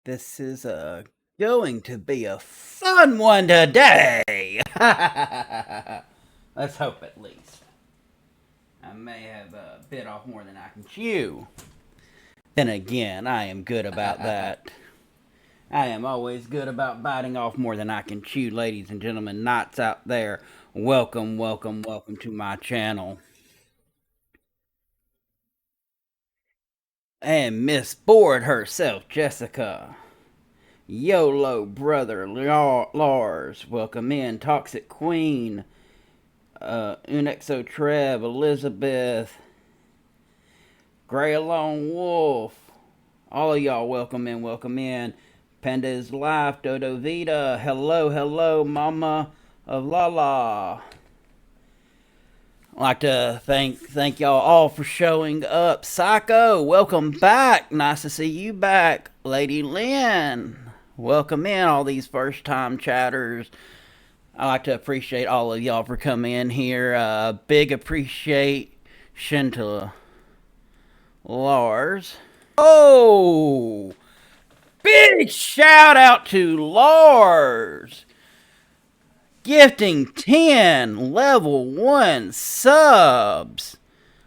This is going to be a fun one today. Let's hope at least. I may have bit off more than I can chew. Then again, I am good about that. I am always good about biting off more than I can chew, ladies and gentlemen, knots out there. Welcome, welcome, welcome to my channel. And Miss Board herself, Jessica. YOLO brother Lars, welcome in. Toxic Queen, Unexo Trev, Elizabeth, Gray Alone Wolf. All of y'all, welcome in, welcome in. Panda is live, Dodo Vita. Hello, hello, Mama of Lala. I'd like to thank y'all all for showing up. Psycho, welcome back. Nice to see you back. Lady Lynn, welcome in, all these first time chatters. I like to appreciate all of y'all for coming in here. Big appreciation to Lars. Oh, big shout out to Lars. Gifting 10 level 1 subs.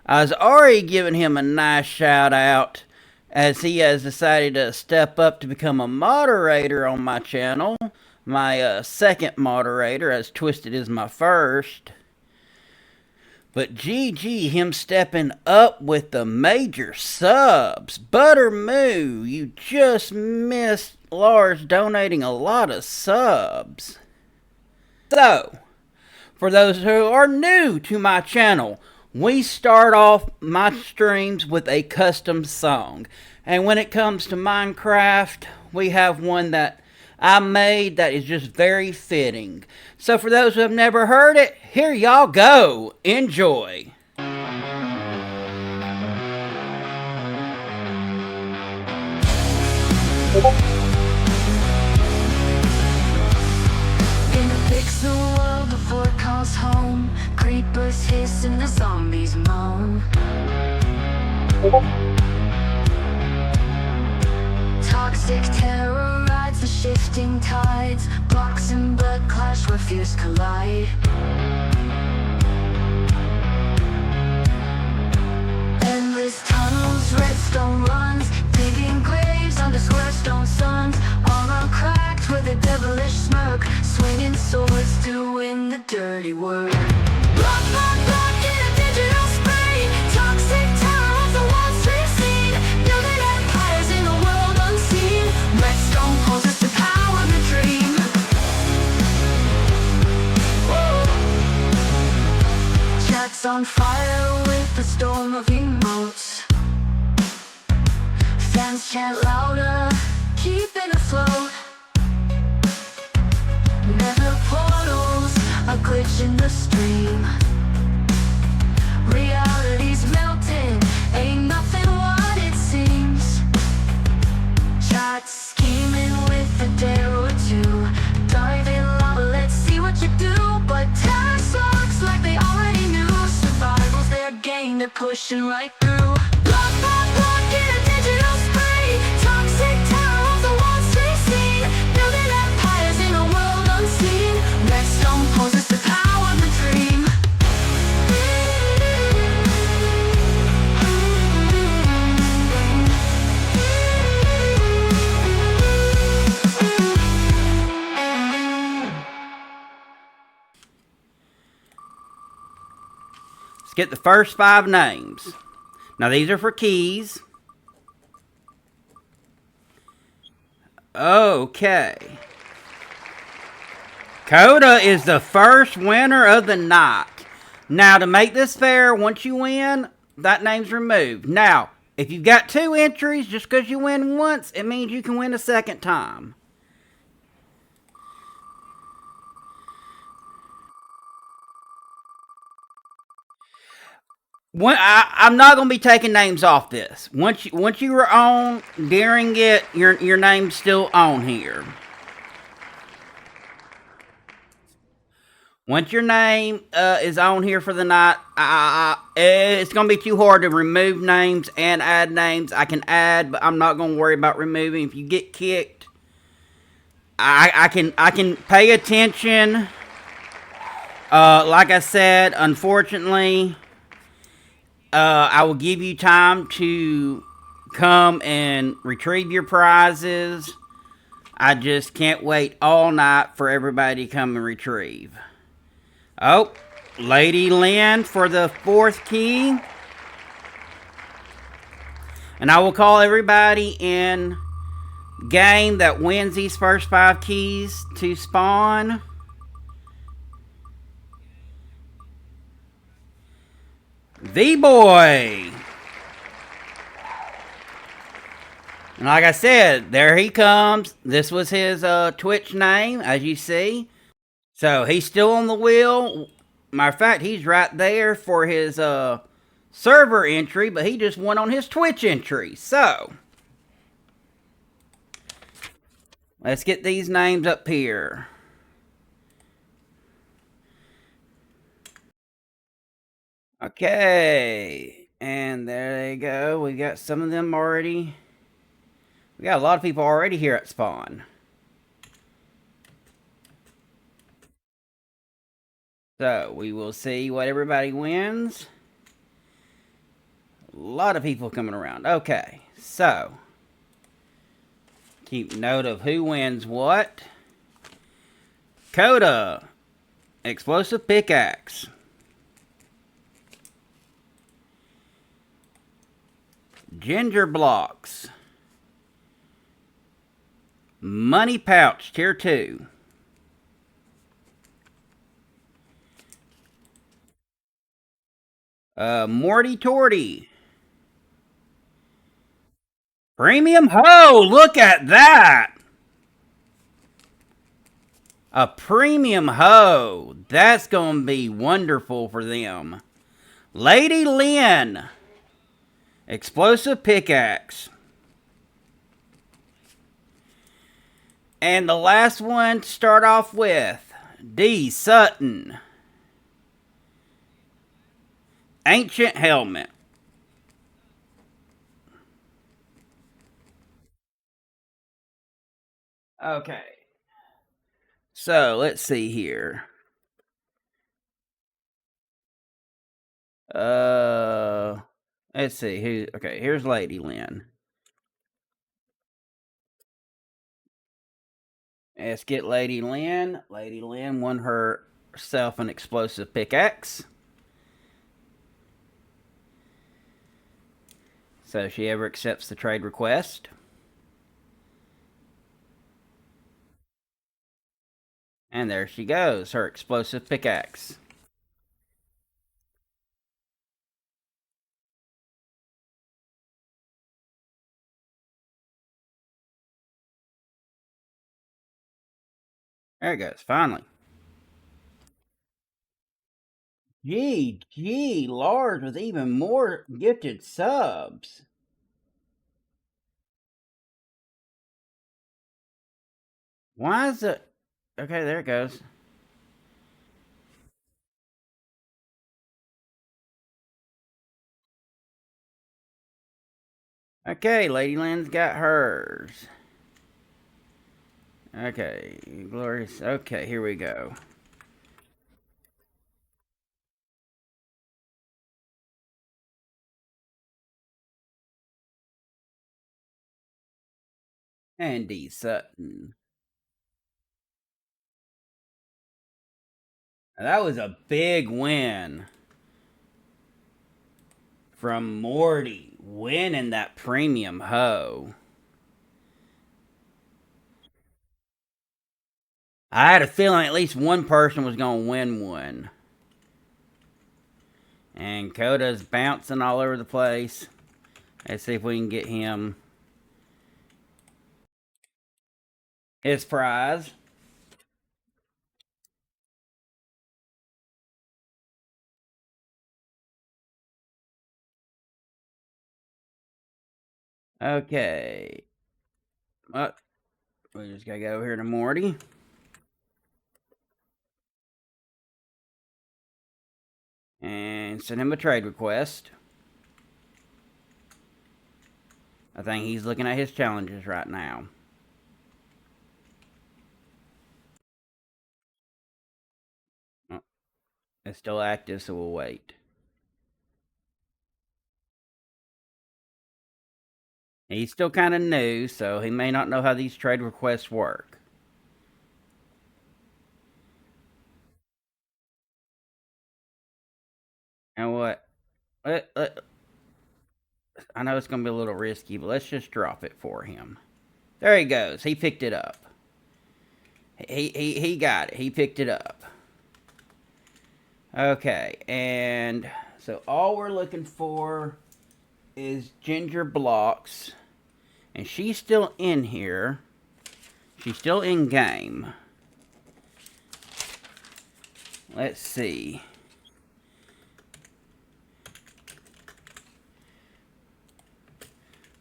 I was already giving him a nice shout out as he has decided to step up to become a moderator on my channel. My second moderator, as Twisted is my first. But GG, him stepping up with the major subs. Buttermoo, you just missed Lars donating a lot of subs. So, for those who are new to my channel, we start off my streams with a custom song. And when it comes to Minecraft, we have one that I made that is just very fitting. So for those who have never heard it, here y'all go. Enjoy. Home, creepers hiss and the zombies moan. Toxic terror rides the shifting tides. Blocks and blood clash where fears collide. Endless tunnels, redstone runs, digging graves under square stone suns. Armor cracked with a devilish smirk, swinging swords doing the dirty work. Block, block, block in a digital spray. Toxic terror of the Wall Street scene. Building empires in a world unseen. Redstone poses to power the dream. Woo. Chat's on fire with the storm of emotes. Fans chant louder, keeping afloat. Nether portals, a glitch in the stream. Reality's melting, ain't nothing what it seems. Chat scheming with a dare or two. Dive in lava, let's see what you do. But tax looks like they already knew. Survival's their game, they're pushing right through. Block, block, block in a digital spray. Toxic terror of the Wall Street scene. Building empires in a world unseen. Redstone poses to power the dream. Let's get the first 5 names. Now these are for keys. Okay. Coda is the first winner of the night. Now to make this fair, once you win, that name's removed. Now, if you've got 2 entries, just because you win once, it means you can win a second time. I'm not going to be taking names off this. Once you were on during it, your name's still on here. Once your name is on here for the night, it's gonna be too hard to remove names and add names. I can add, but I'm not gonna worry about removing. If you get kicked, I can pay attention. Like I said, unfortunately, I will give you time to come and retrieve your prizes. I just can't wait all night for everybody to come and retrieve. Oh, Lady Lynn for the fourth key. And I will call everybody in game that wins these first 5 keys to spawn. V-Boy. And like I said, there he comes. This was his Twitch name, as you see. So he's still on the wheel. Matter of fact, he's right there for his server entry, but he just went on his Twitch entry. So let's get these names up here. Okay. And there they go. We got some of them already. We got a lot of people already here at spawn. So we will see what everybody wins. A lot of people coming around. Okay. So keep note of who wins what. Coda. Explosive pickaxe. Ginger blocks. Money pouch tier 2. Morty Torty. Premium hoe. Look at that. A premium hoe. That's going to be wonderful for them. Lady Lynn. Explosive pickaxe. And the last one to start off with. D. Sutton. Ancient helmet. Okay. So, let's see here. Let's see who. Okay, here's Lady Lynn. Let's get Lady Lynn. Lady Lynn won herself an explosive pickaxe. So if she ever accepts the trade request. And there she goes, her explosive pickaxe. There it goes, finally. GG, Lars with even more gifted subs. Why is it? Okay, there it goes. Okay, Lady Lynn's got hers. Okay, glorious. Okay, here we go. Andy Sutton. Now, that was a big win from Morty, winning that premium hoe. I had a feeling at least one person was going to win one. And Coda's bouncing all over the place. Let's see if we can get him his prize. Okay. Well, we just gotta go over here to Morty. And send him a trade request. I think he's looking at his challenges right now. Oh, it's still active, so we'll wait. He's still kind of new, so he may not know how these trade requests work. And what? I know it's going to be a little risky, but let's just drop it for him. There he goes. He picked it up. He got it. He picked it up. Okay, and so all we're looking for is Ginger blocks, and she's still in here. She's still in game. Let's see.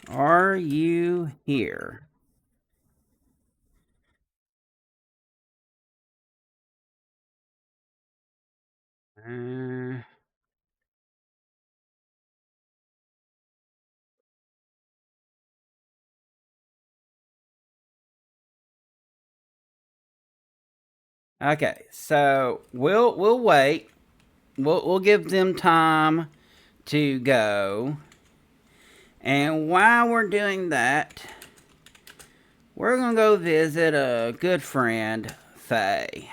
Are you here? Uh, okay, so we'll wait. We'll give them time to go. And while we're doing that, we're gonna go visit a good friend, Faye.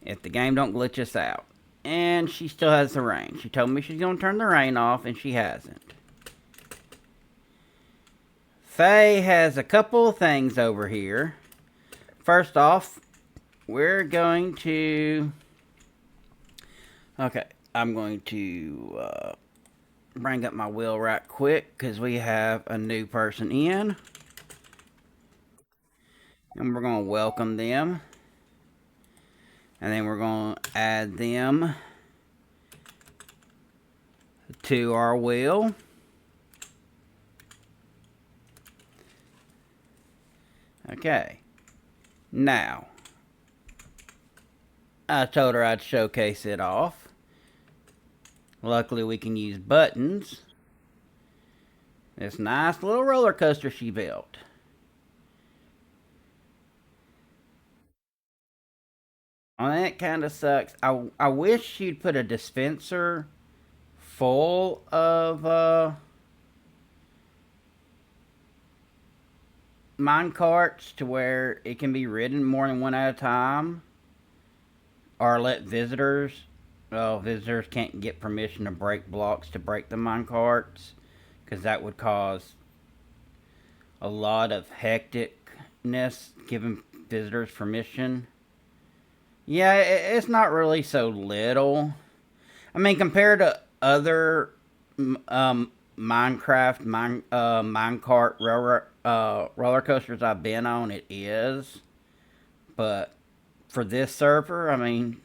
If the game don't glitch us out. And she still has the rain. She told me she's gonna turn the rain off, and she hasn't. Faye has a couple of things over here. First off, we're going to... Okay, I'm going to bring up my wheel right quick because we have a new person in. And we're going to welcome them. And then we're going to add them to our wheel. Okay. Now, I told her I'd showcase it off. Luckily, we can use buttons. This nice little roller coaster she built. Oh, that kind of sucks. I wish she'd put a dispenser full of mine carts to where it can be ridden more than one at a time, or let visitors. Well, visitors can't get permission to break blocks to break the mine carts, because that would cause a lot of hecticness giving visitors permission. Yeah, it's not really so little. I mean, compared to other Minecraft minecart roller coasters I've been on, it is. But for this server, I mean,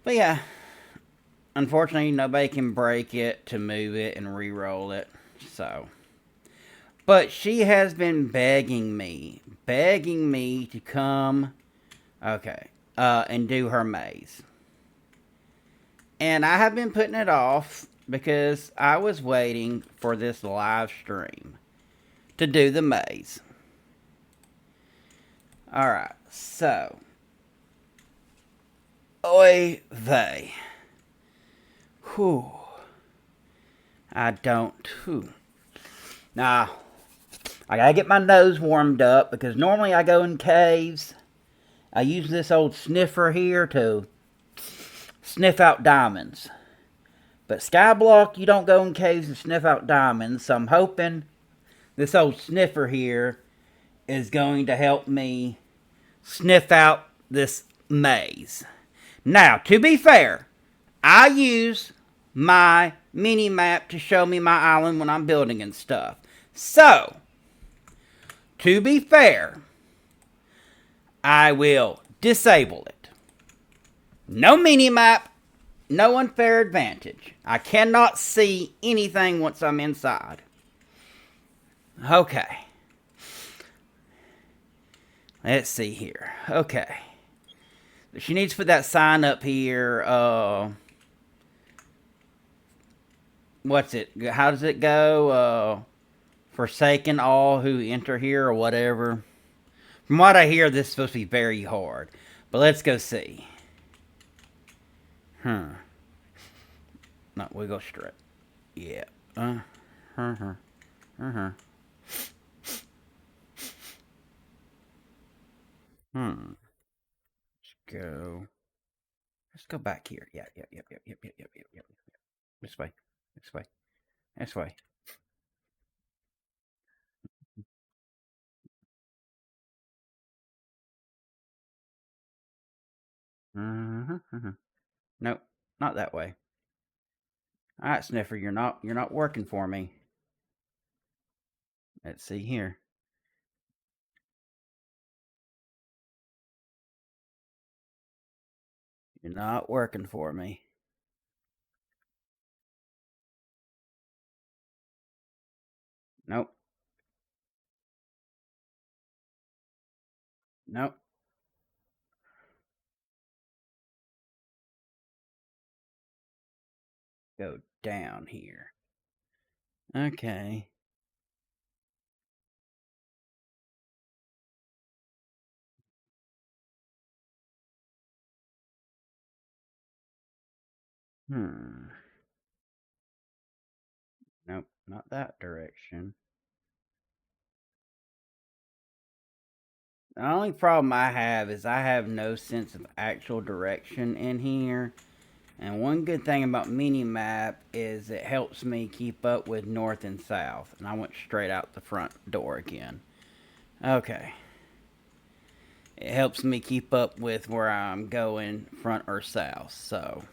but yeah, unfortunately, nobody can break it to move it and re-roll it. So, but she has been begging me to come. Okay, and do her maze. And I have been putting it off because I was waiting for this live stream to do the maze. Alright, so. Oy vey. Whew. I don't. Whew. Now, I gotta get my nose warmed up because normally I go in caves. I use this old sniffer here to sniff out diamonds. But Skyblock, you don't go in caves and sniff out diamonds. So I'm hoping this old sniffer here is going to help me sniff out this maze. Now, to be fair, I use my mini map to show me my island when I'm building and stuff. So, to be fair, I will disable it. No mini-map, no unfair advantage. I cannot see anything once I'm inside. Okay. Let's see here. Okay. She needs to put that sign up here. What's it? How does it go? Forsaken all who enter here, or whatever. From what I hear, this is supposed to be very hard. But let's go see. No, we go straight. Yeah. Uh huh. Uh huh. Let's go. Let's go back here. Yeah. Yep. Yep. Yep. Yep. Yep. Yep. Yep. Yep. This way. This way. This way. Uh-huh. Nope. Not that way. All right, Sniffer. You're not working for me. Let's see here. You're not working for me. Nope. Nope. Go down here. Okay. Hmm. Nope. Not that direction. The only problem I have is I have no sense of actual direction in here. And one good thing about Minimap is it helps me keep up with north and south. And I went straight out the front door again. Okay. It helps me keep up with where I'm going, front or south. So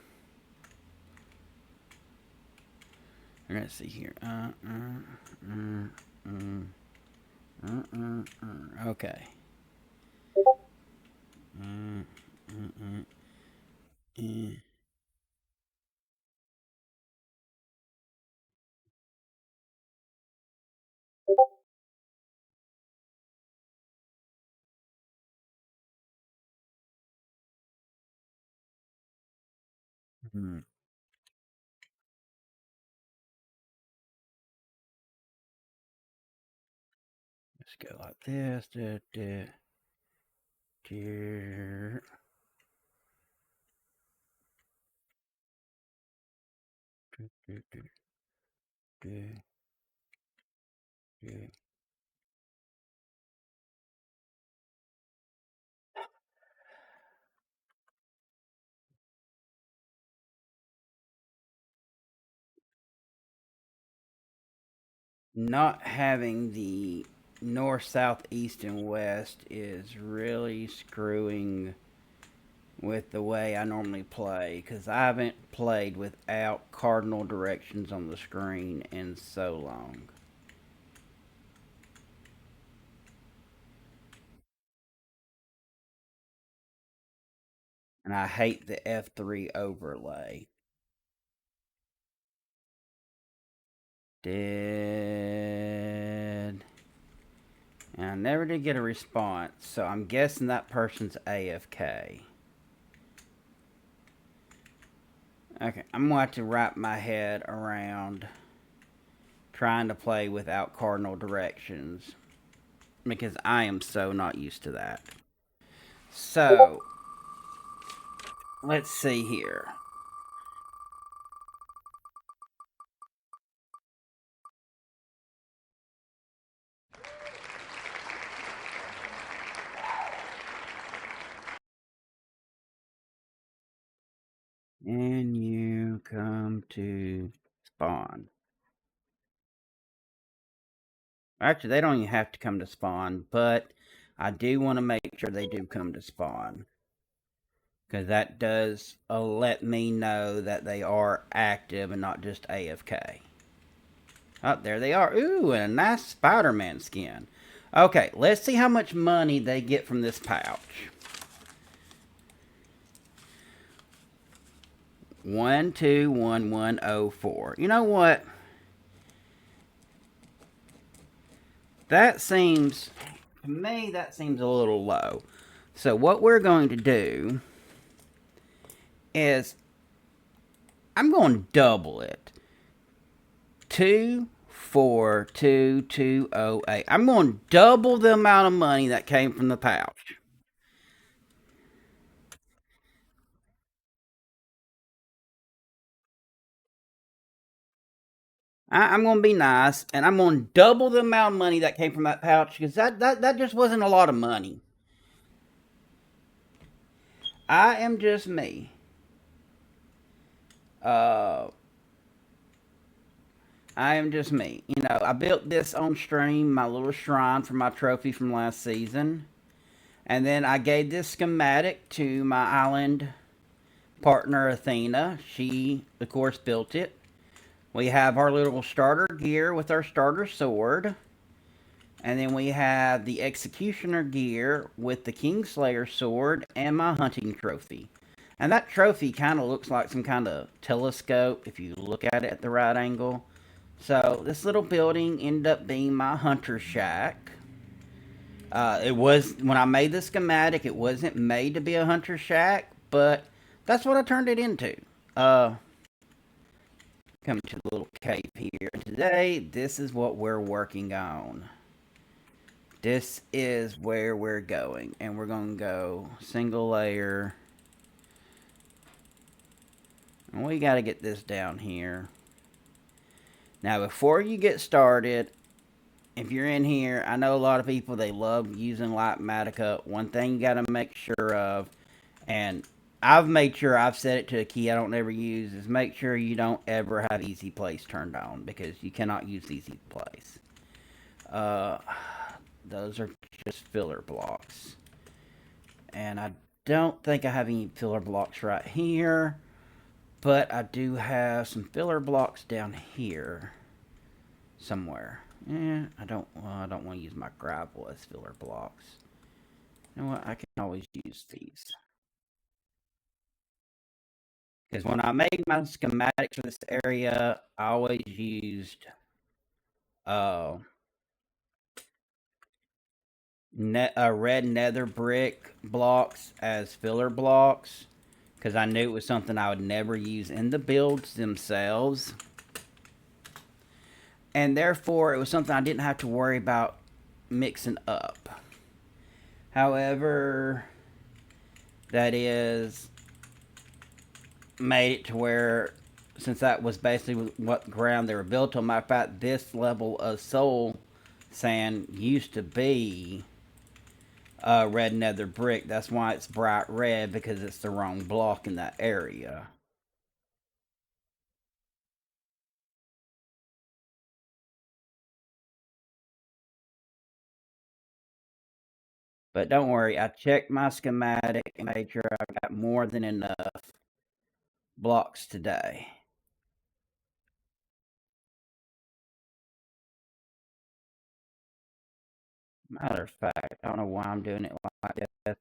we're gonna see here. Okay. Let's go like this. Not having the north, south, east, and west is really screwing with the way I normally play because I haven't played without cardinal directions on the screen in so long. And I hate the F3 overlay. Dead. And I never did get a response, so I'm guessing that person's AFK. Okay, I'm going to have to wrap my head around trying to play without cardinal directions because I am so not used to that. So, let's see here. And you come to spawn. Actually, they don't even have to come to spawn, but I do want to make sure they do come to spawn. Because that does let me know that they are active and not just AFK. Oh, there they are. Ooh, and a nice Spider-Man skin. Okay, let's see how much money they get from this pouch. 121104. You know what? That seems, to me, that seems a little low. So what we're going to do is I'm going to double it. 242208. I'm going to double the amount of money that came from the pouch. I'm going to be nice, and I'm going to double the amount of money that came from that pouch because that just wasn't a lot of money. I am just me. Uh, I am just me. You know, I built this on stream, my little shrine for my trophy from last season. And then I gave this schematic to my island partner, Athena. She, of course, built it. We have our little starter gear with our starter sword. And then we have the executioner gear with the Kingslayer sword and my hunting trophy. And that trophy kind of looks like some kind of telescope if you look at it at the right angle. So this little building ended up being my hunter shack. It was when I made the schematic. It wasn't made to be a hunter shack, but that's what I turned it into. Uh, Coming to the little cave here today. This is what we're working on. This is where we're going, and we're gonna go single layer. And we got to get this down here. Now, before you get started, if you're in here, I know a lot of people, they love using Lightmatica. One thing you got to make sure of, and I've made sure I've set it to a key I don't ever use, is make sure you don't ever have easy place turned on because you cannot use easy place. Those are just filler blocks. And I don't think I have any filler blocks right here, but I do have some filler blocks down here somewhere. Yeah, I don't want to use my gravel as filler blocks. You know what? I can always use these. Because when I made my schematics for this area, I always used uh, red nether brick blocks as filler blocks. Because I knew it was something I would never use in the builds themselves. And therefore, it was something I didn't have to worry about mixing up. However, that is made it to where, since that was basically what ground they were built on, matter of fact, this level of soul sand used to be red nether brick. That's why it's bright red, because it's the wrong block in that area. But don't worry, I checked my schematic and made sure I got more than enough blocks today. Matter of fact, I don't know why I'm doing it like that,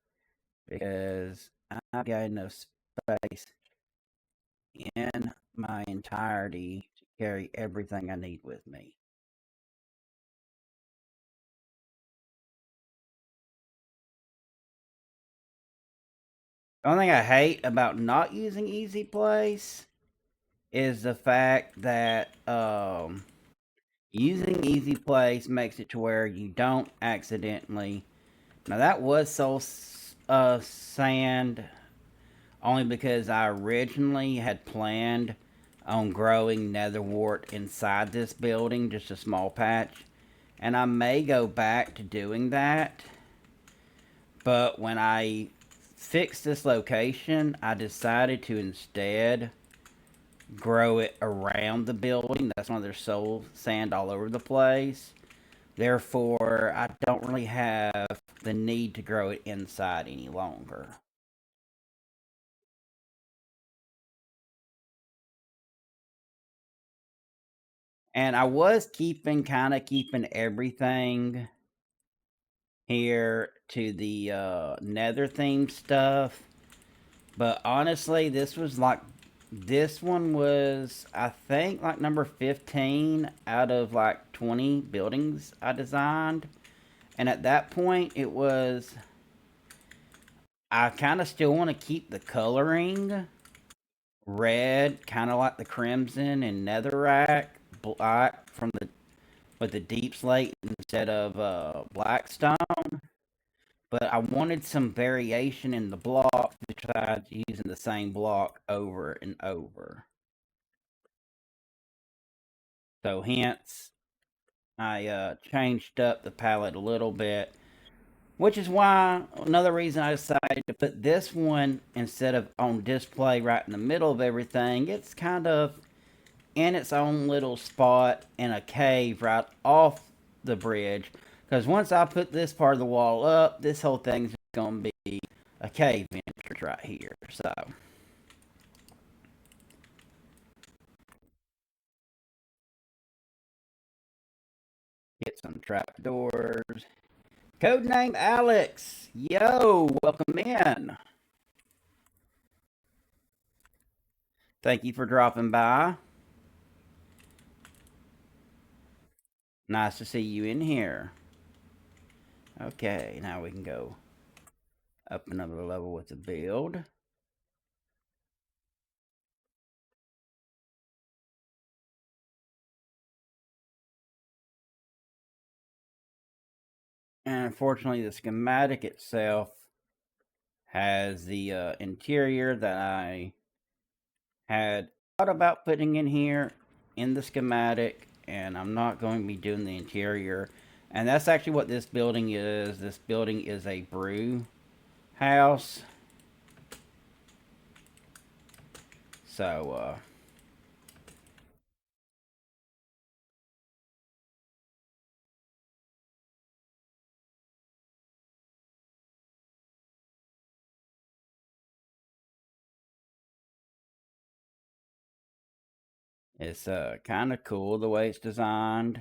because I've got enough space in my entirety to carry everything I need with me. The only thing I hate about not using Easy Place is the fact that using Easy Place makes it to where you don't accidentally. Now, that was Soul Sand only because I originally had planned on growing netherwort inside this building, just a small patch. And I may go back to doing that. But when I fixed this location, I decided to instead grow it around the building. That's why there's soul sand all over the place. Therefore, I don't really have the need to grow it inside any longer. And I was kind of keeping everything here to the nether theme stuff. But honestly, this one was, I think, like number 15 out of like 20 buildings I designed. And at that point, it was, I kind of still want to keep the coloring, red, kind of like the crimson and netherrack, black from the with the deep slate instead of blackstone. But I wanted some variation in the block besides using the same block over and over. So hence, I changed up the palette a little bit, which is why another reason I decided to put this one instead of on display right in the middle of everything. It's kind of in its own little spot in a cave right off the bridge. Because once I put this part of the wall up, this whole thing's going to be a cave entrance right here. So, get some trapdoors. Codename Alex. Yo, welcome in. Thank you for dropping by. Nice to see you in here. Okay, now we can go up another level with the build. And unfortunately, the schematic itself has the interior that I had thought about putting in here in the schematic, and I'm not going to be doing the interior. And that's actually what this building is. This building is a brew house. So, it's kind of cool the way it's designed.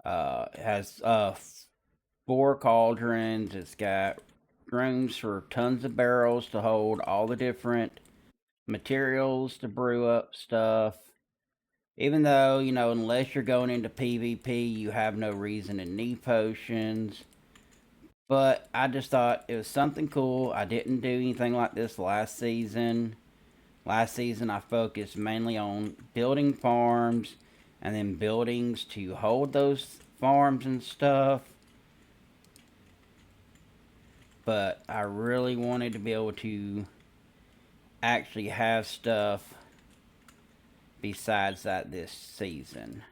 It has 4 cauldrons. It's got rooms for tons of barrels to hold all the different materials to brew up stuff. Even though, unless you're going into PvP, you have no reason to need potions. But I just thought it was something cool. I didn't do anything like this last season. Last season, I focused mainly on building farms and then buildings to hold those farms and stuff. But I really wanted to be able to actually have stuff besides that this season.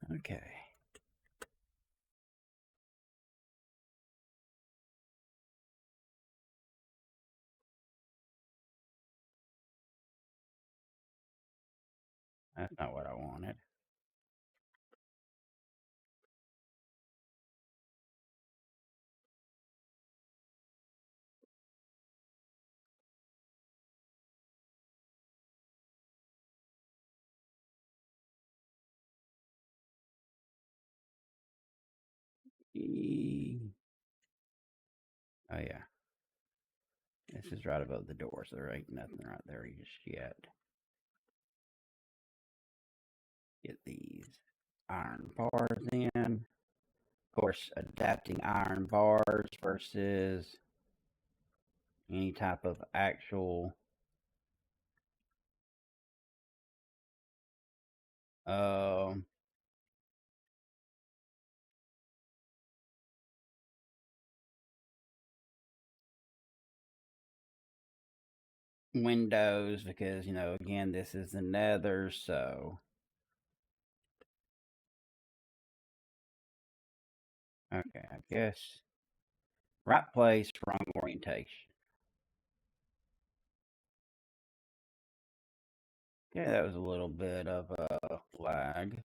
Okay. That's not what I wanted. Oh, yeah. This is right above the door, so there ain't nothing right there just yet. Get these iron bars in. Of course, adapting iron bars versus any type of actual uh, windows because, again, this is the nether, so. Okay, I guess. Right place, wrong orientation. Okay, that was a little bit of a lag.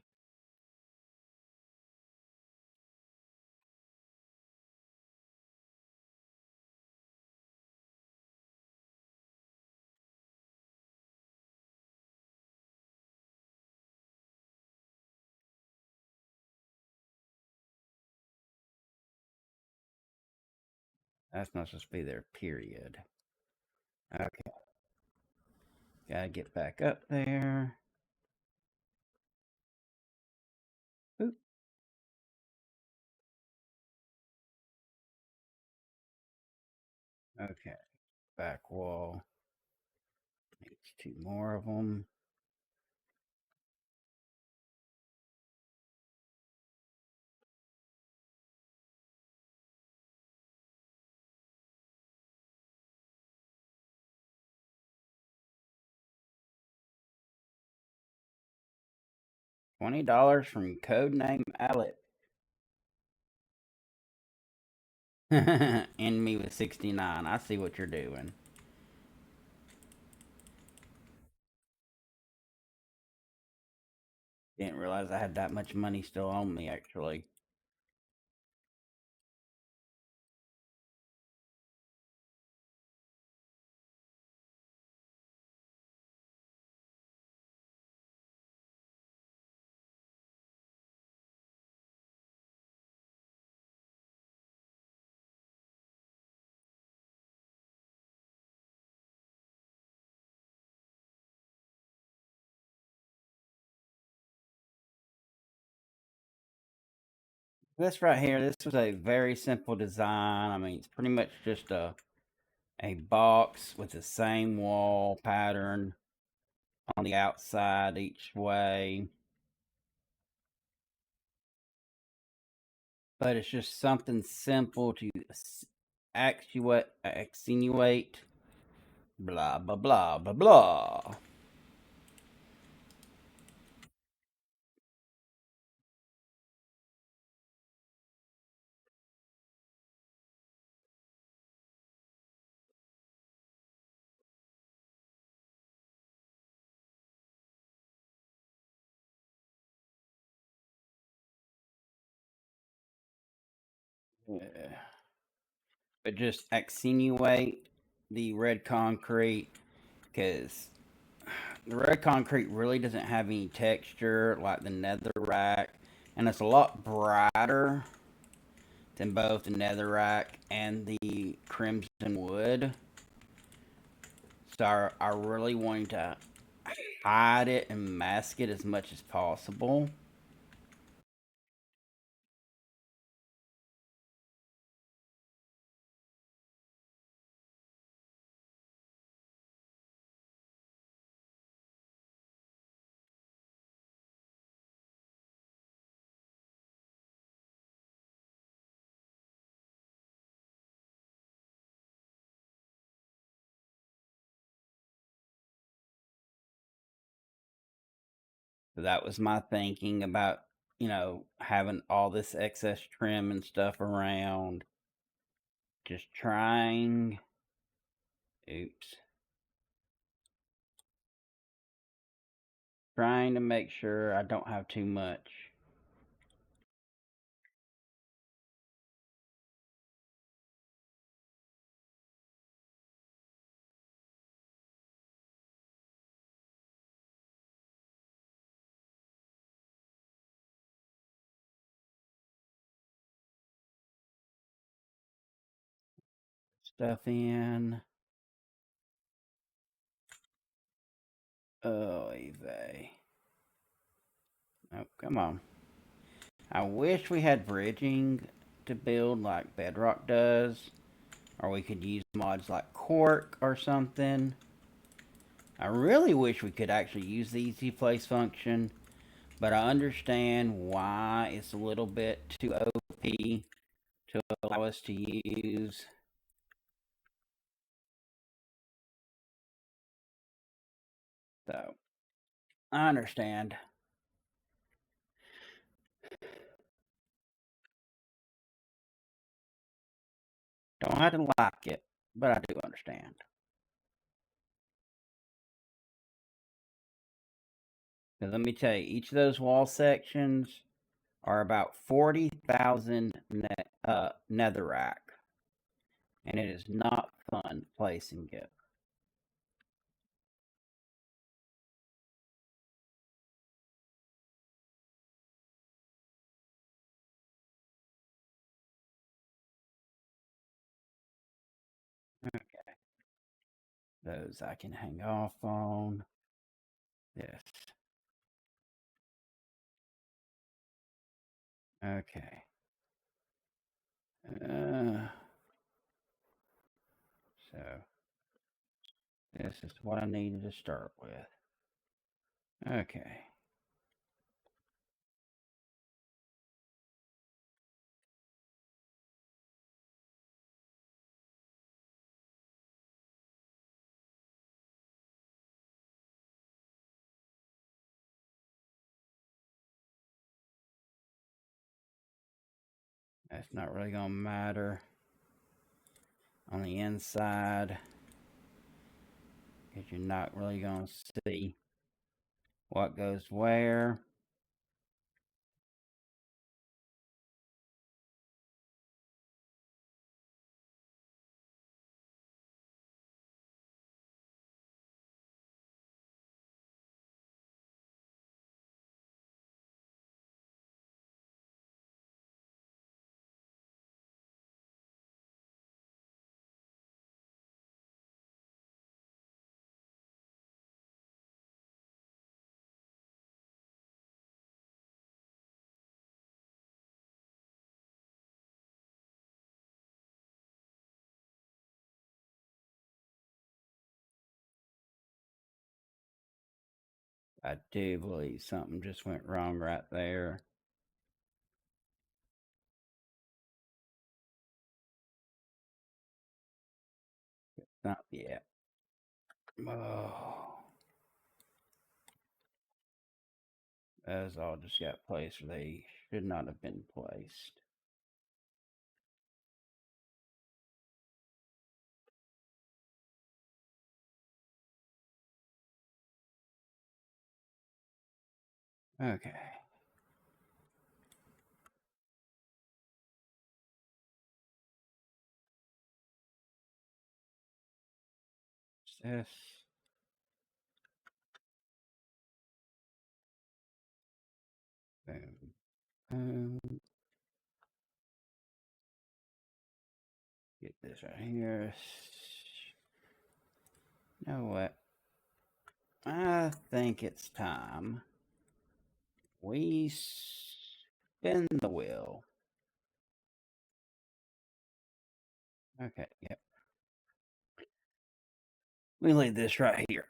That's not supposed to be there, period. Okay, gotta get back up there. Oop. Okay, back wall. Needs two more of them. $20 from Codename Alec. End me with 69. I see what you're doing. Didn't realize I had that much money still on me, actually. This right here, this was a very simple design. I mean, it's pretty much just a box with the same wall pattern on the outside each way. But it's just something simple to accentuate, blah, blah, blah, blah, blah. Yeah. But just accentuate the red concrete because the red concrete really doesn't have any texture like the netherrack, and it's a lot brighter than both the netherrack and the crimson wood. So I really wanted to hide it and mask it as much as possible. So that was my thinking about, having all this excess trim and stuff around. Just trying. Oops. Trying to make sure I don't have too much. Stuff in. Oh, vey. Oh, come on. I wish we had bridging to build like Bedrock does, or we could use mods like Cork or something. I really wish we could actually use the easy place function, but I understand why it's a little bit too OP to allow us to use. So, I understand. Don't have to like it, but I do understand. Because let me tell you, each of those wall sections are about 40,000 netherrack, and it is not fun placing it. Okay, those I can hang off on. This. Okay. So This is what I needed to start with. Okay. That's not really going to matter on the inside because you're not really going to see what goes where. I do believe something just went wrong right there. Not yet. Oh. Those all just got placed where they should not have been placed. Okay. This. Boom. Boom. Get this right here. You know what? I think it's time we spin the wheel. Okay, yep. We leave this right here.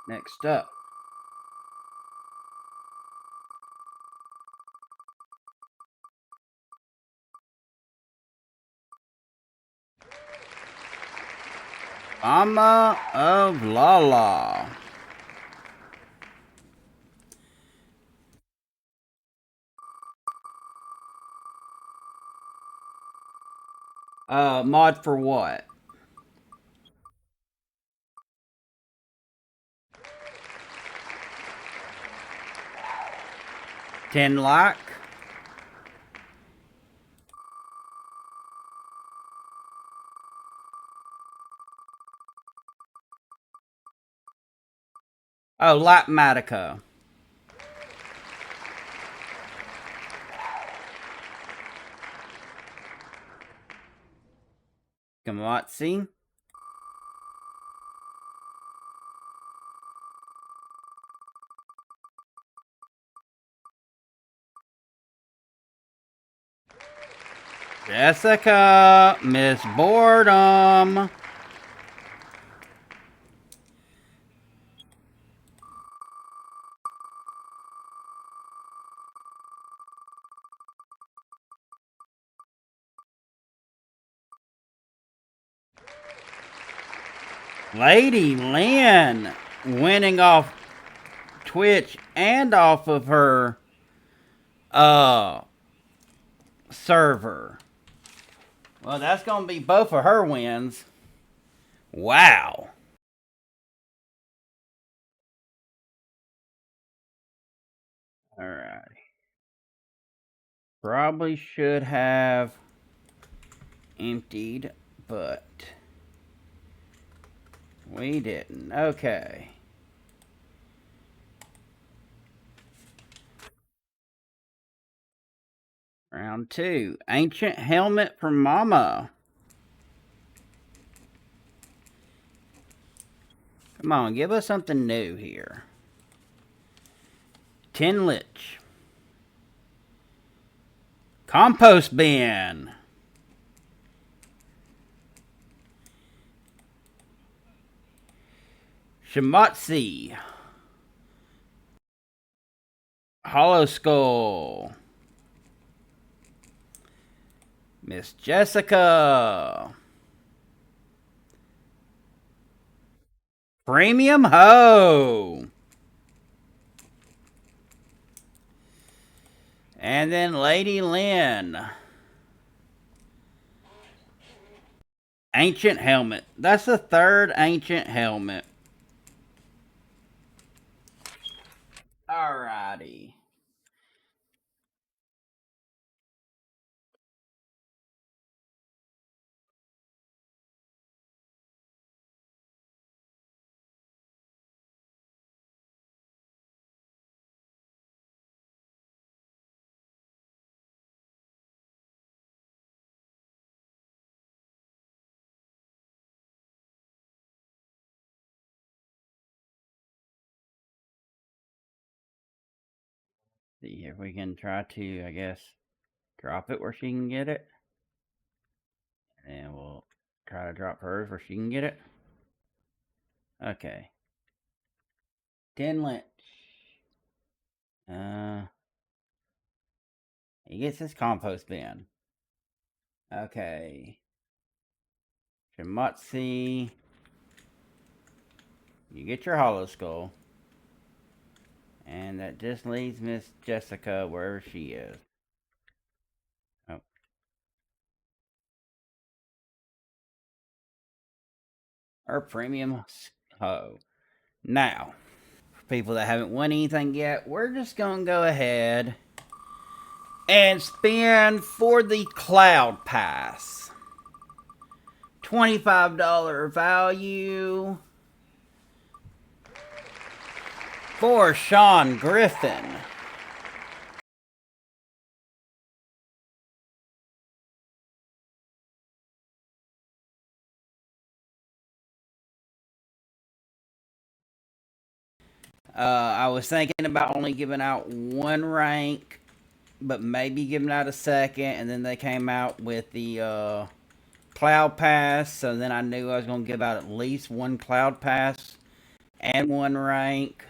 Next up. Mama of Lala. Mod for what? Ten like. Oh, Lightmatica. Gamatsi. Jessica. Miss Boredom. Lady Lynn winning off Twitch and off of her server. Well, that's going to be both of her wins. Wow. All right. Probably should have emptied, but we didn't. Okay. Round 2. Ancient helmet for Mama. Come on, give us something new here. Tin Lich. Compost bin. Shamatsi. Hollow Skull. Miss Jessica. Premium Ho. And then Lady Lynn. Ancient Helmet. That's the third Ancient Helmet. Alrighty. See if we can try to, I guess, drop it where she can get it. And we'll try to drop hers where she can get it. Okay. 10 Lynch. He gets his compost bin. Okay. Shamatsi. You get your hollow skull. And that just leaves Miss Jessica wherever she is. Oh. Her premium hoe. Now, for people that haven't won anything yet, we're just going to go ahead and spin for the Cloud Pass. $25 value for Sean Griffin. I was thinking about only giving out one rank, but maybe giving out a second, and then they came out with the Cloud Pass, so then I knew I was going to give out at least one Cloud Pass and one rank.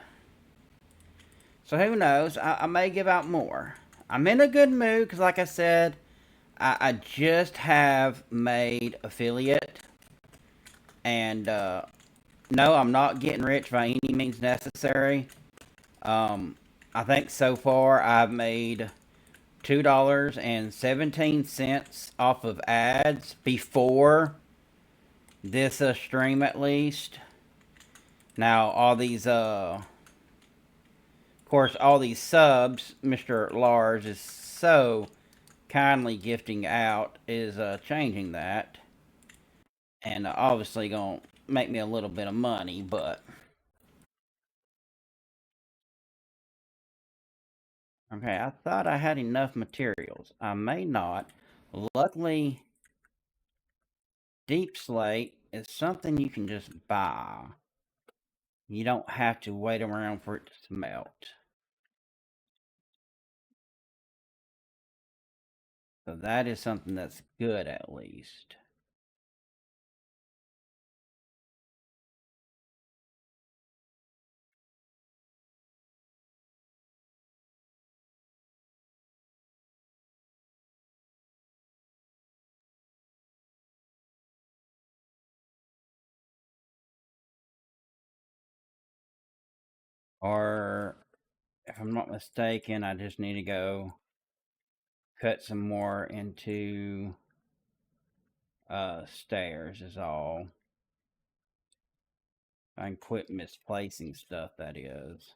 So who knows? I may give out more. I'm in a good mood because, like I said, I just have made affiliate, and no, I'm not getting rich by any means necessary. I think so far I've made $2.17 off of ads before this stream, at least. Now all these of course all these subs Mr. Lars is so kindly gifting out is changing that, and obviously gonna make me a little bit of money, but okay, I thought I had enough materials. I may not. Luckily, Deep Slate is something you can just buy. You don't have to wait around for it to melt. So that is something that's good, at least. Or, if I'm not mistaken, I just need to go cut some more into stairs, is all. I can quit misplacing stuff, that is.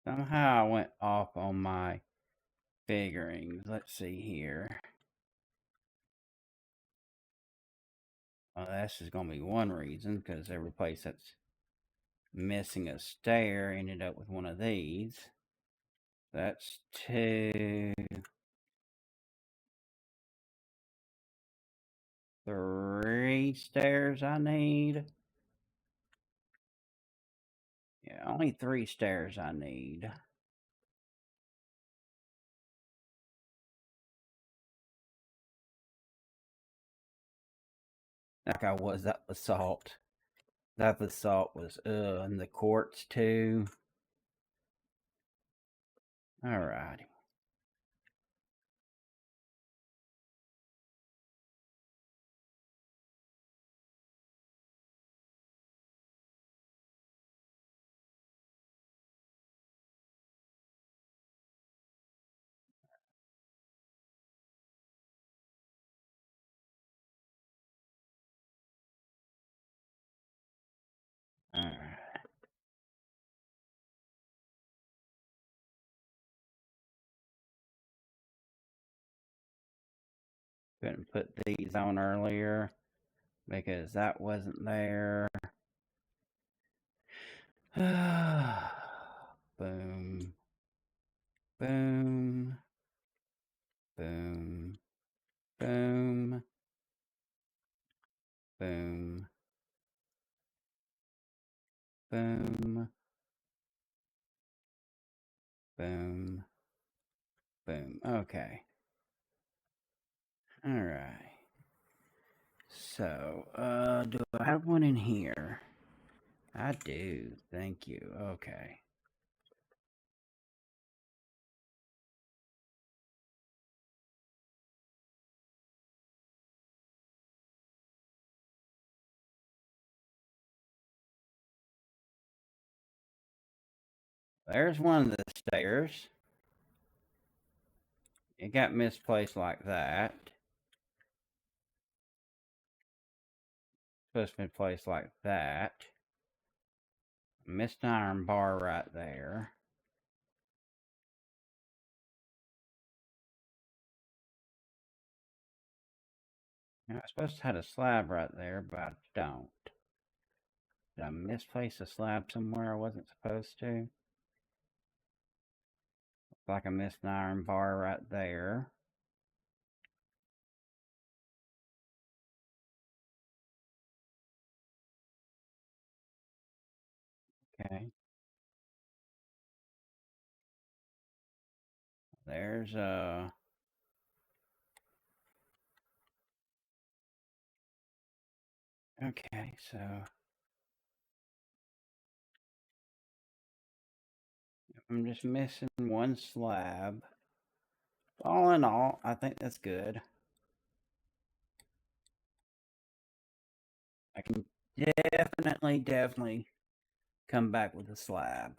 Somehow I went off on my figurines. Let's see here. Well, that's just going to be one reason, because every place that's missing a stair ended up with one of these. That's 2. 3 stairs I need. Yeah, only 3 stairs I need. Like I was that basalt. That basalt was and the quartz too. Alrighty. Alright. Couldn't put these on earlier because that wasn't there. Boom. Boom. Boom. Boom. Boom. Boom. Boom. Boom. Okay. Alright. So, do I have one in here? I do. Thank you. Okay. There's one of the stairs. It got misplaced like that. Supposed to be placed like that. Missed an iron bar right there. Now, I'm supposed to have a slab right there, but I don't. Did I misplace a slab somewhere I wasn't supposed to? Looks like I missed an iron bar right there. Okay. There's okay, so I'm just missing one slab. All in all, I think that's good. I can definitely come back with a slab.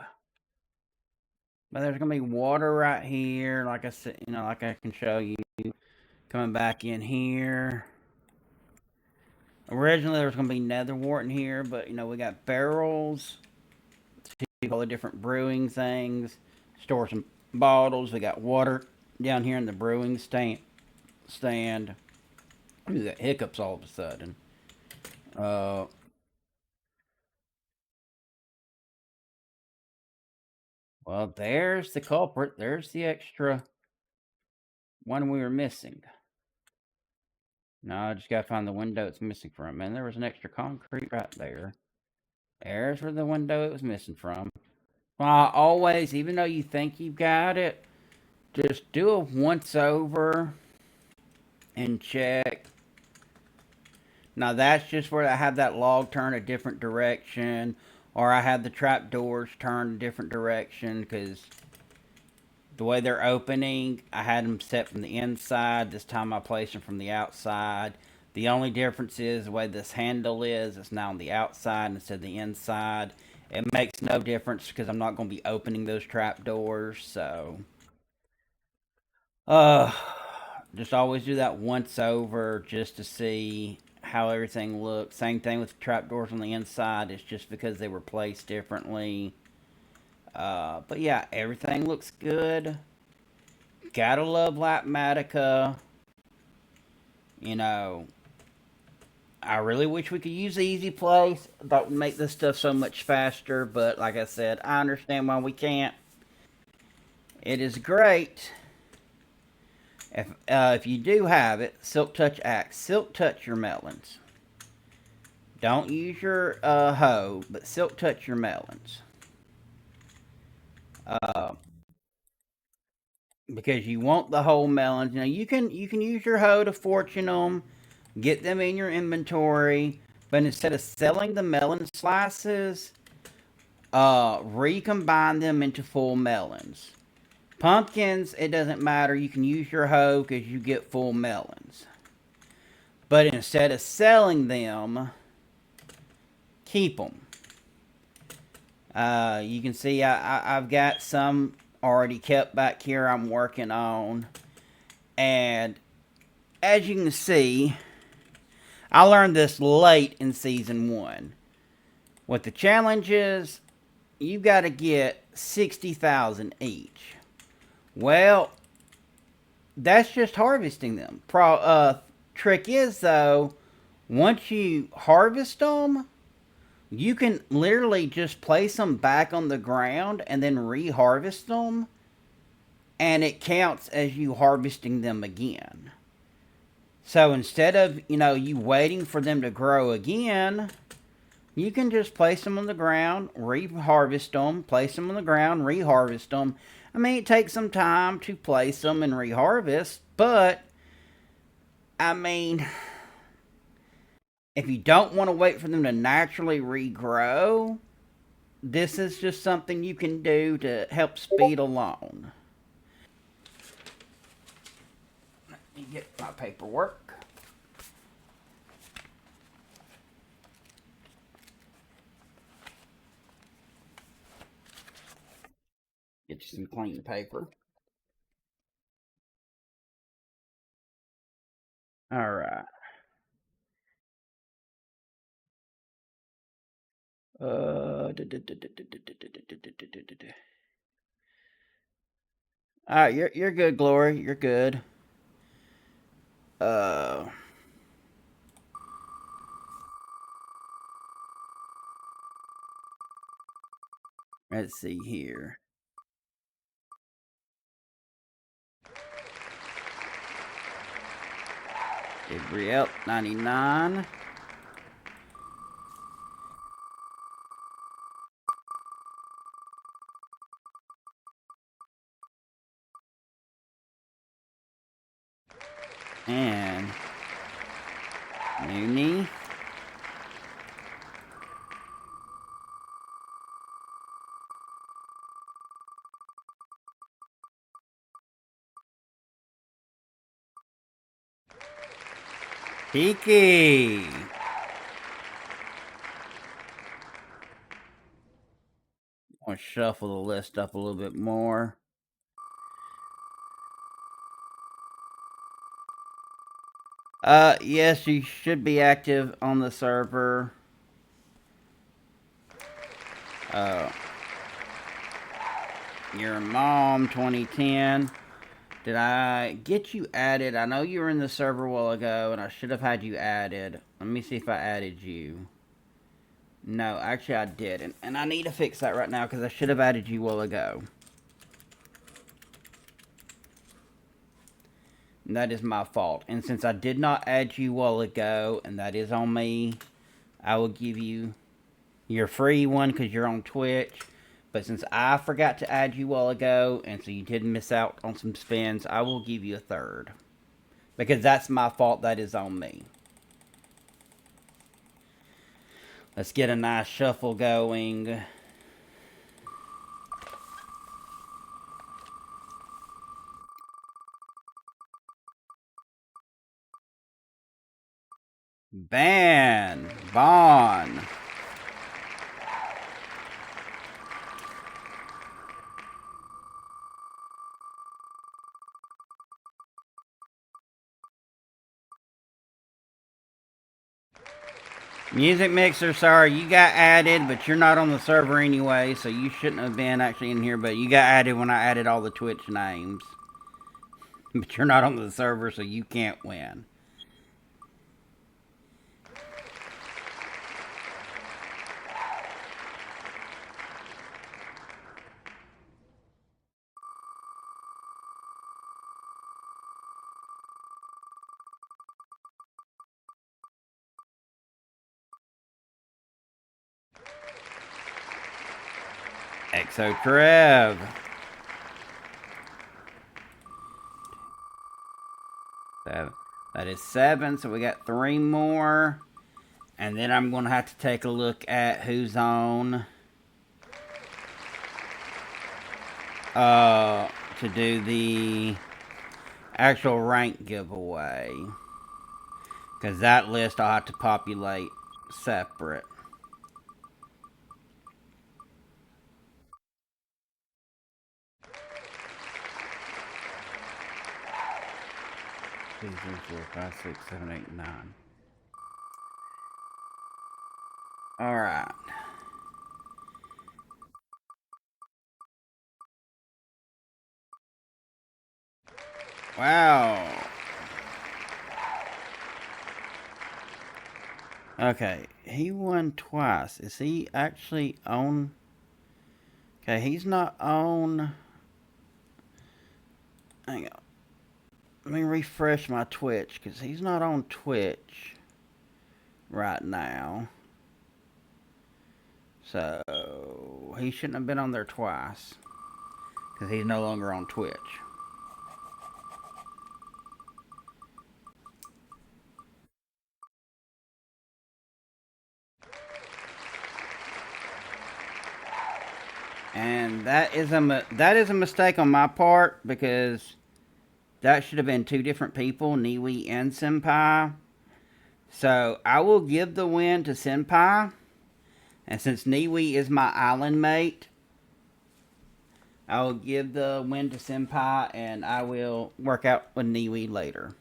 But there's gonna be water right here, like I said, like I can show you. Coming back in here. Originally there was gonna be nether wart in here, but we got barrels, all the different brewing things, store some bottles. We got water down here in the brewing stand. We got hiccups all of a sudden. Well, there's the culprit. There's the extra one we were missing. Now I just gotta find the window it's missing from. And there was an extra concrete right there. There's where the window it was missing from. Well, always, even though you think you've got it, just do a once over and check. Now that's just where I have that log turn a different direction, or I have the trap doors turn a different direction, because the way they're opening, I had them set from the inside. This time I placed them from the outside. The only difference is the way this handle is, it's now on the outside instead of the inside. It makes no difference because I'm not going to be opening those trap doors, so uh just always do that once over just to see how everything looks. Same thing with the trap doors on the inside. It's just because they were placed differently. But yeah, everything looks good. Gotta love Lapmatica. You know, I really wish we could use Easy Place. That would make this stuff so much faster. But like I said, I understand why we can't. It is great if you do have it. Silk Touch Axe. Silk Touch your melons. Don't use your hoe, but Silk Touch your melons. Uh, because you want the whole melons. Now you can use your hoe to fortune them, get them in your inventory, but instead of selling the melon slices, recombine them into full melons. Pumpkins, it doesn't matter. You can use your hoe because you get full melons. But instead of selling them, keep them. You can see I've got some already kept back here I'm working on. And as you can see, I learned this late in season 1. What the challenge is, you've got to get 60,000 each. Well, that's just harvesting them. Trick is, though, once you harvest them, you can literally just place them back on the ground and then re-harvest them, and it counts as you harvesting them again. So instead of, you waiting for them to grow again, you can just place them on the ground, re-harvest them, place them on the ground, re-harvest them. I mean, it takes some time to place them and re-harvest, but, I mean, if you don't want to wait for them to naturally regrow, this is just something you can do to help speed along. Let me get my paperwork. Get you some clean paper. All right. All right, you're good, Glory. You're good. Uh, let's see here. Gabriel 99. And Mooney. Kiki. I'll shuffle the list up a little bit more. Yes, you should be active on the server. Your mom 2010. Did I get you added? I know you were in the server a while ago, and I should have had you added. Let me see if I added you. No, actually I didn't. And I need to fix that right now because I should have added you a while ago. And that is my fault. And since I did not add you a while ago, and that is on me, I will give you your free one because you're on Twitch. But since I forgot to add you a while ago, and so you did miss out on some spins, I will give you a third. Because that's my fault, that is on me. Let's get a nice shuffle going. Vaughn. Music Mixer, sorry, you got added, but you're not on the server anyway, so you shouldn't have been actually in here, but you got added when I added all the Twitch names. But you're not on the server, so you can't win. Exotrev. So that is 7. So we got 3 more. And then I'm going to have to take a look at who's on to do the actual rank giveaway. Because that list I'll have to populate separate. Two, three, four, five, six, seven, eight, 9. Alright. Wow. Okay, he won twice. Is he actually on? Okay, he's not on. Hang on. Let me refresh my Twitch because he's not on Twitch right now. So he shouldn't have been on there twice because he's no longer on Twitch. And that is a mistake on my part because that should have been 2 different people, Niwi and Senpai. So I will give the win to Senpai. And since Niwi is my island mate, I will give the win to Senpai and I will work out with Niwi later.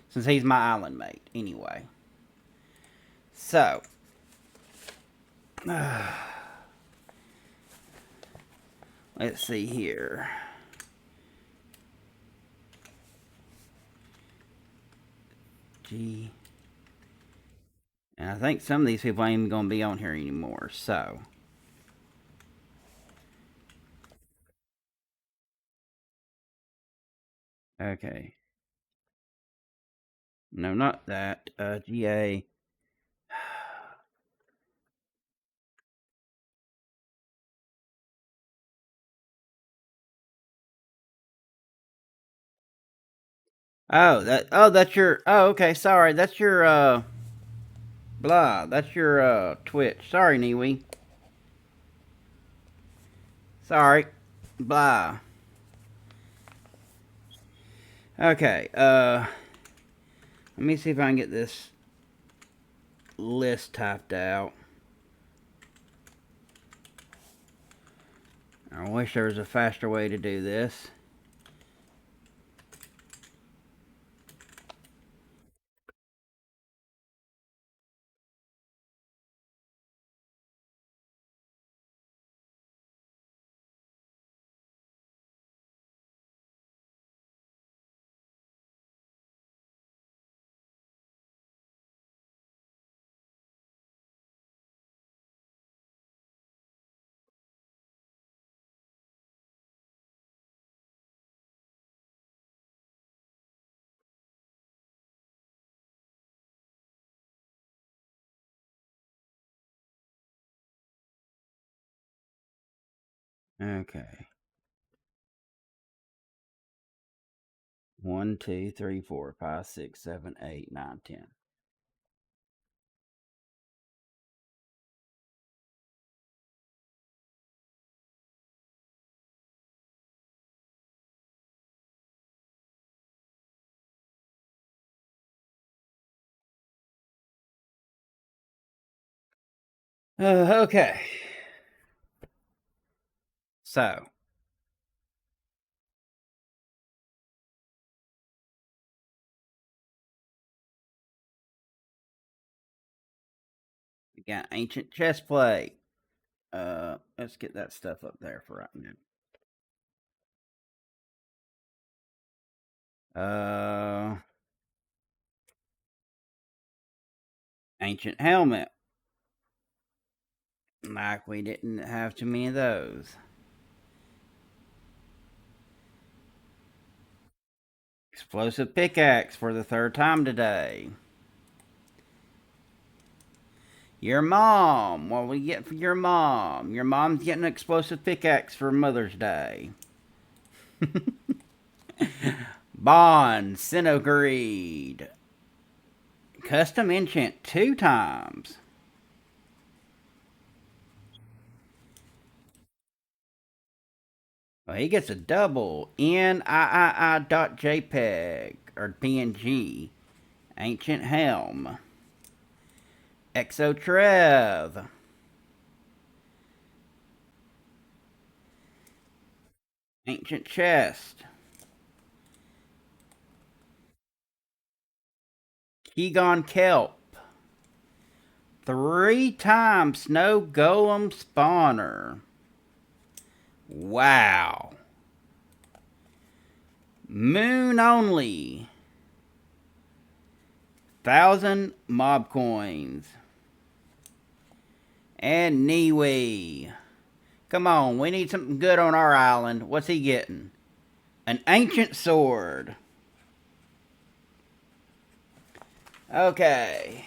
Since he's my island mate, anyway. So. Let's see here. G. And I think some of these people ain't even going to be on here anymore, so. Okay. No, not that. GA. That's your, okay, sorry. That's your, blah. That's your, Twitch. Sorry, Niwi. Sorry. Blah. Okay, let me see if I can get this list typed out. I wish there was a faster way to do this. Okay. 1, 2, 3, 4, 5, 6, 7, 8, 9, 10. Okay. So. We got ancient chest plate. Let's get that stuff up there for right now. Ancient helmet. Like we didn't have too many of those. Explosive pickaxe for the 3rd time today. Your mom. What we get for your mom? Your mom's getting an explosive pickaxe for Mother's Day. Bond. Centigreed. Custom enchant 2 times. Well, he gets a double. NIII.jpg or PNG. Ancient Helm. Exotrev. Ancient Chest. Kegon Kelp. 3 times Snow Golem Spawner. Wow. Moon only. 1,000 mob coins. And Niwi. Come on, we need something good on our island. What's he getting? An ancient sword. Okay.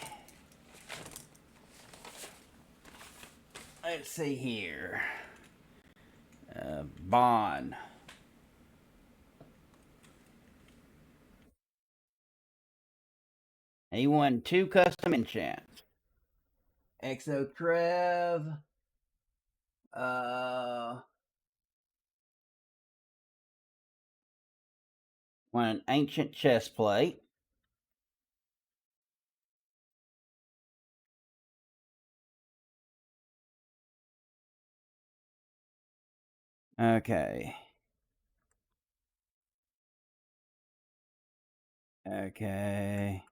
Let's see here. Bond. He won 2 custom enchants. Exotrev. Uh, won an ancient chest plate. Okay. Okay.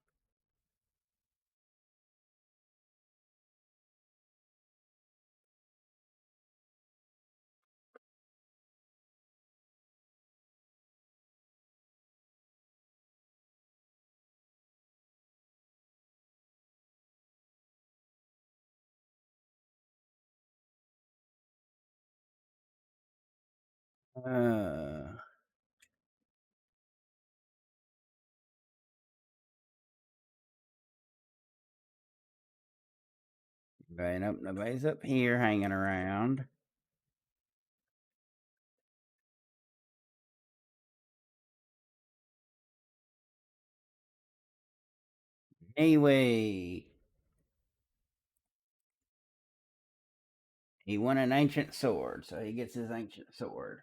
Uh, right up, nobody's up here hanging around. Anyway, he won an ancient sword, so he gets his ancient sword.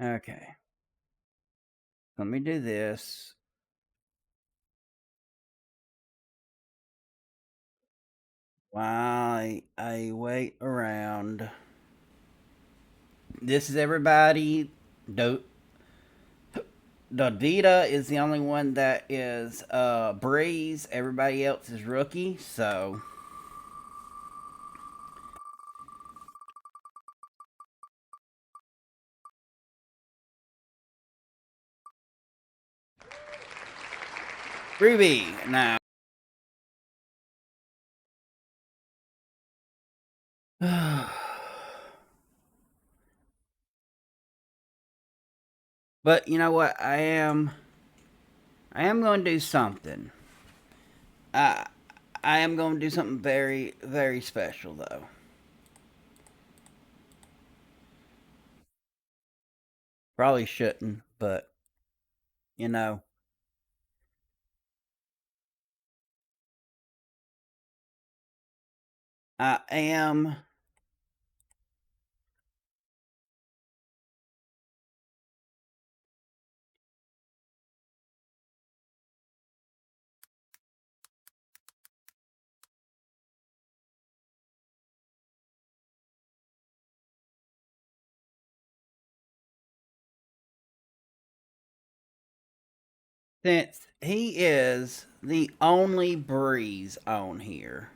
Okay. Let me do this. While I wait around. This is everybody. Dodita is the only one that is Breeze. Everybody else is rookie, so. Ruby, now. But you know what? I am going to do something. I I am going to do something very very special though. Probably shouldn't, but you know, I am. Since he is the only Breeze on here,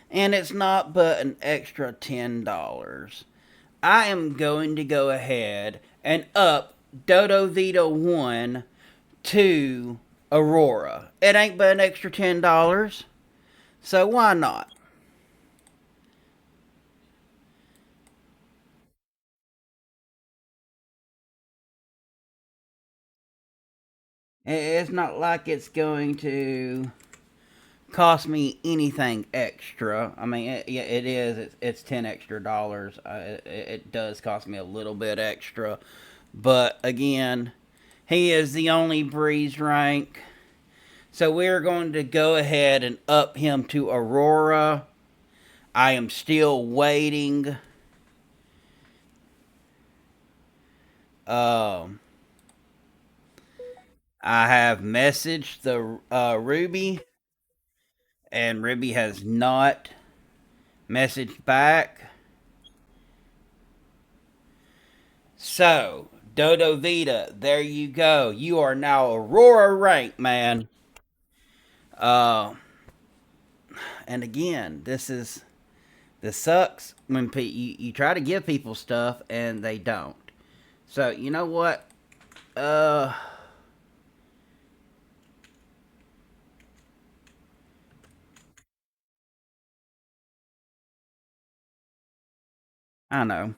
and it's not but an extra $10, I am going to go ahead and up Dodo Vito 1 to Aurora. It ain't but an extra $10, so why not? It's not like it's going to cost me anything extra. I mean, yeah, it is. It's $10 extra. It does cost me a little bit extra, but again, he is the only breeze rank. So we're going to go ahead and up him to Aurora. I am still waiting. Um, I have messaged the Ruby, and Ruby has not messaged back. So, Dodo Vita, there you go. You are now Aurora rank, man. Uh, and again, this sucks when you try to give people stuff and they don't. So you know what? Uh, I know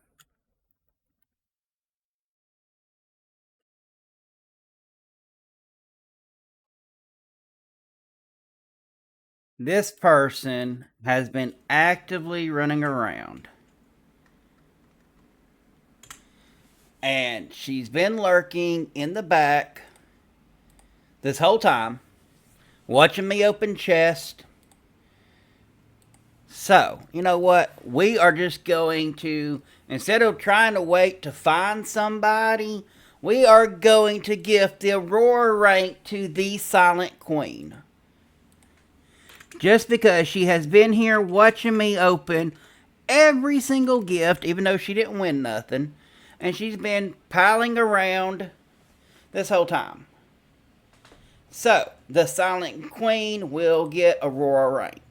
this person has been actively running around, and she's been lurking in the back this whole time, watching me open chest. So, you know what? We are just going to, instead of trying to wait to find somebody, we are going to gift the Aurora rank to the Silent Queen. Just because she has been here watching me open every single gift, even though she didn't win nothing, and she's been piling around this whole time. So, the Silent Queen will get Aurora rank.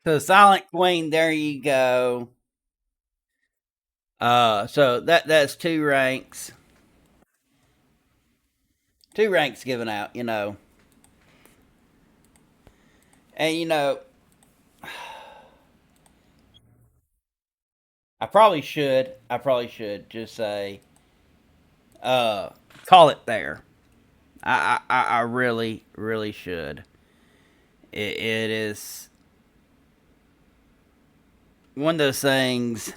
So, Silent Queen, there you go. So that's two ranks given out, and I probably should just say, uh, call it there. I really, really should. It is one of those things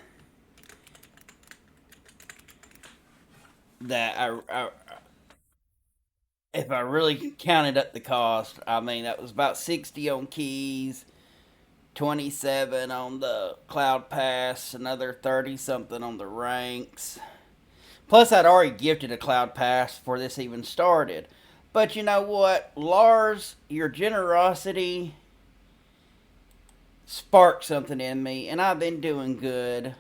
that if I really counted up the cost, I mean that was about 60 on keys, 27 on the cloud pass, another 30 something on the ranks. Plus, I'd already gifted a cloud pass before this even started. But you know what, Lars, your generosity sparked something in me, and I've been doing good.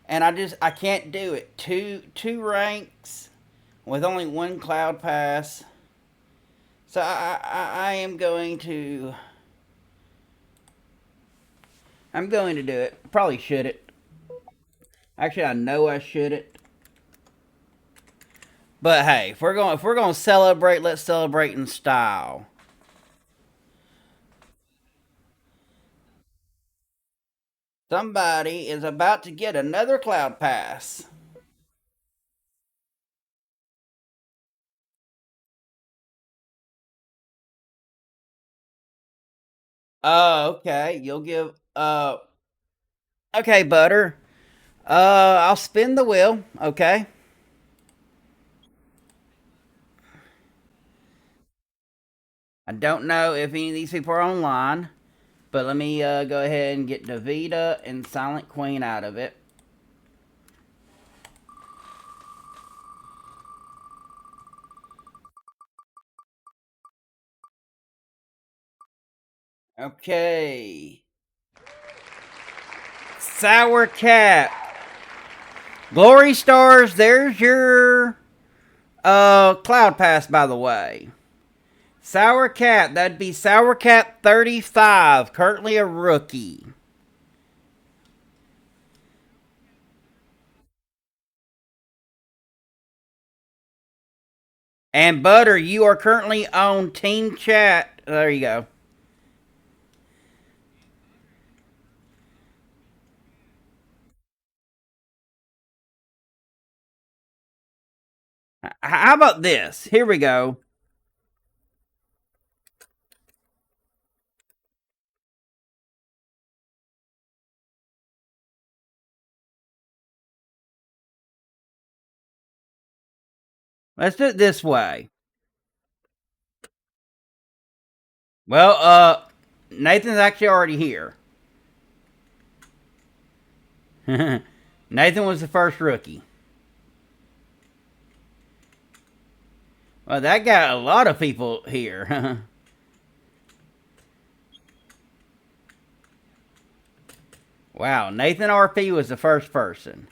And I can't do it. Two ranks with only one cloud pass. So I am going to do it. Probably should it. Actually, I know I should it. But hey, if we're going to celebrate, let's celebrate in style. Somebody is about to get another cloud pass. Okay. You'll give okay, Butter. I'll spin the wheel, okay? I don't know if any of these people are online, but let me go ahead and get Davita and Silent Queen out of it. Okay. Sour Cap. Glory Stars, there's your Cloud Pass, by the way. Sour Cat, that'd be Sour Cat 35, currently a rookie. And Butter, you are currently on Team Chat. There you go. How about this? Here we go. Let's do it this way. Well, Nathan's actually already here. Nathan was the first rookie. Well, that got a lot of people here. Wow, Nathan RP was the first person.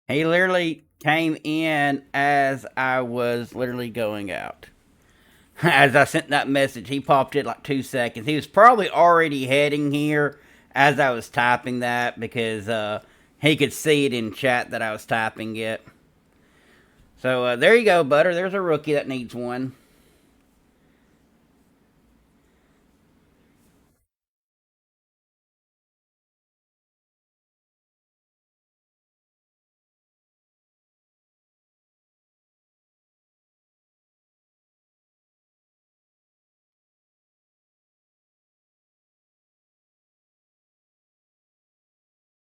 He literally came in as I was literally going out. As I sent that message, he popped it like 2 seconds. He was probably already heading here as I was typing that because he could see it in chat that I was typing it. So there you go, Butter. There's a rookie that needs one.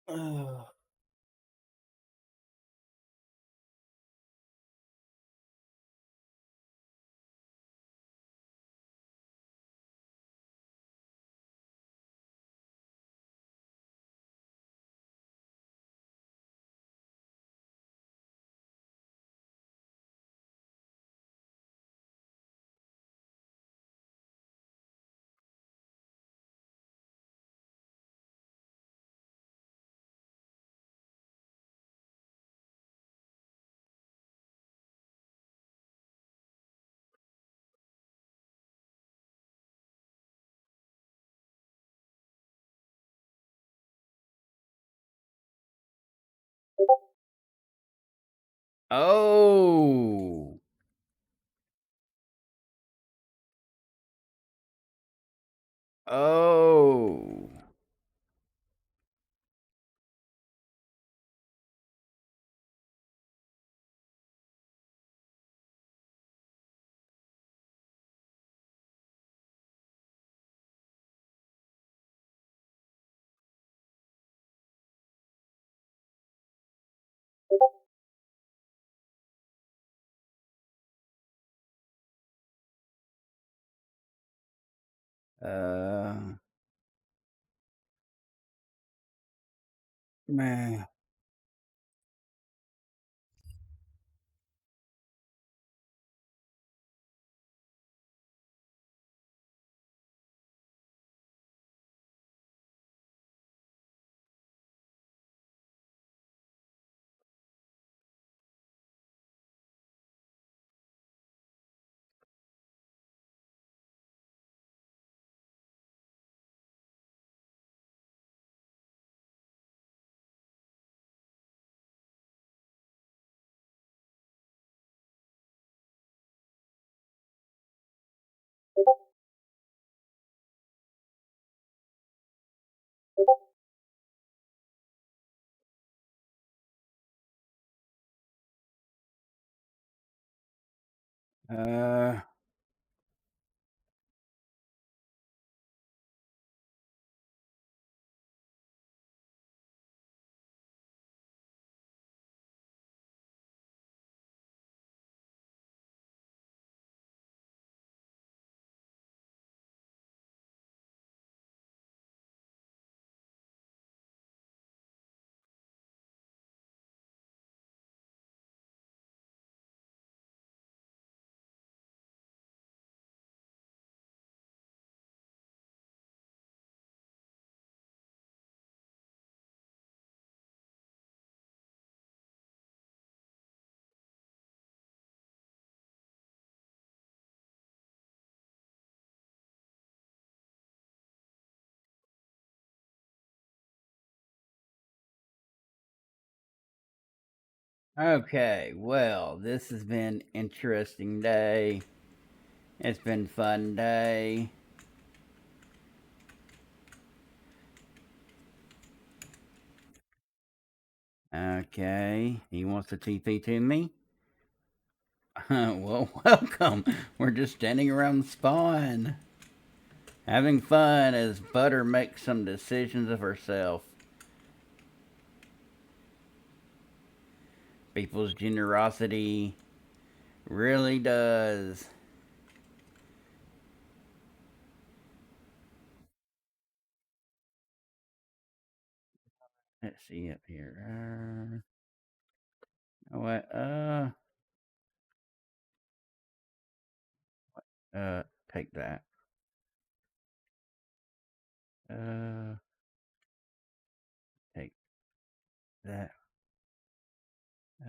Oh. Oh. Oh. Uh, man. Uh, Okay, well, this has been interesting day. It's been fun day. Okay, he wants to TP to me. Well, welcome. We're just standing around the spawn, having fun as Butter makes some decisions of herself. People's generosity really does. Let's see up here. What? Take that. Uh, take that. Uh,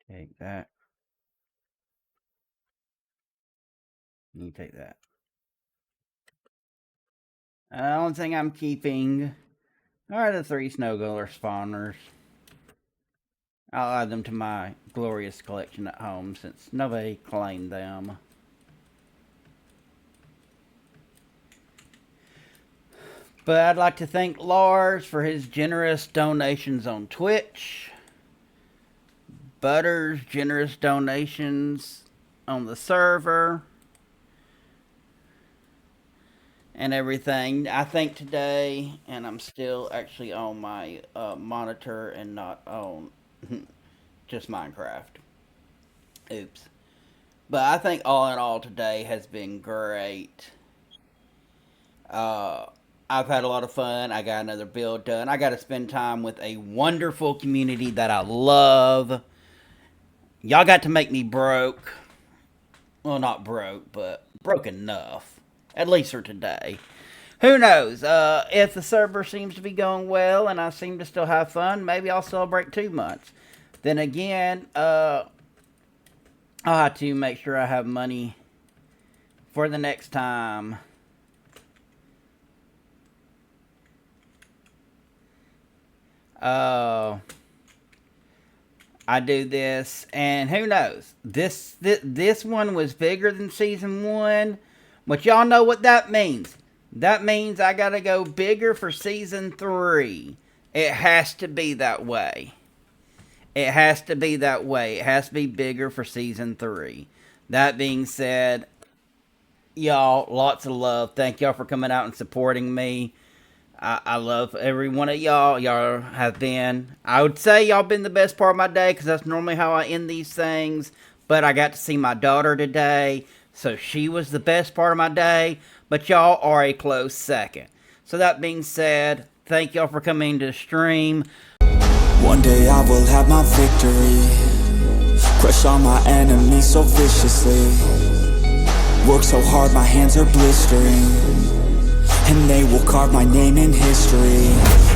take that. You take that. The only thing I'm keeping are the 3 snow goler spawners. I'll add them to my glorious collection at home since nobody claimed them. But I'd like to thank Lars for his generous donations on Twitch, Butter's generous donations on the server, and everything. I think today, and I'm still actually on my monitor and not on just Minecraft. Oops. But I think all in all today has been great. Uh, I've had a lot of fun. I got another build done. I got to spend time with a wonderful community that I love. Y'all got to make me broke. Well, not broke, but broke enough. At least for today. Who knows? If the server seems to be going well and I seem to still have fun, maybe I'll celebrate 2 months. Then again, I'll have to make sure I have money for the next time. I do this, and who knows? This one was bigger than season 1, but y'all know what that means. That means I gotta go bigger for season 3. It has to be that way. It has to be that way. It has to be bigger for season 3. That being said, y'all, lots of love. Thank y'all for coming out and supporting me. I love every one of y'all. Y'all have been, I would say y'all been the best part of my day because that's normally how I end these things. But I got to see my daughter today, so she was the best part of my day. But y'all are a close second. So that being said, thank y'all for coming to the stream. One day I will have my victory, crush all my enemies so viciously. Work so hard my hands are blistering, and they will carve my name in history.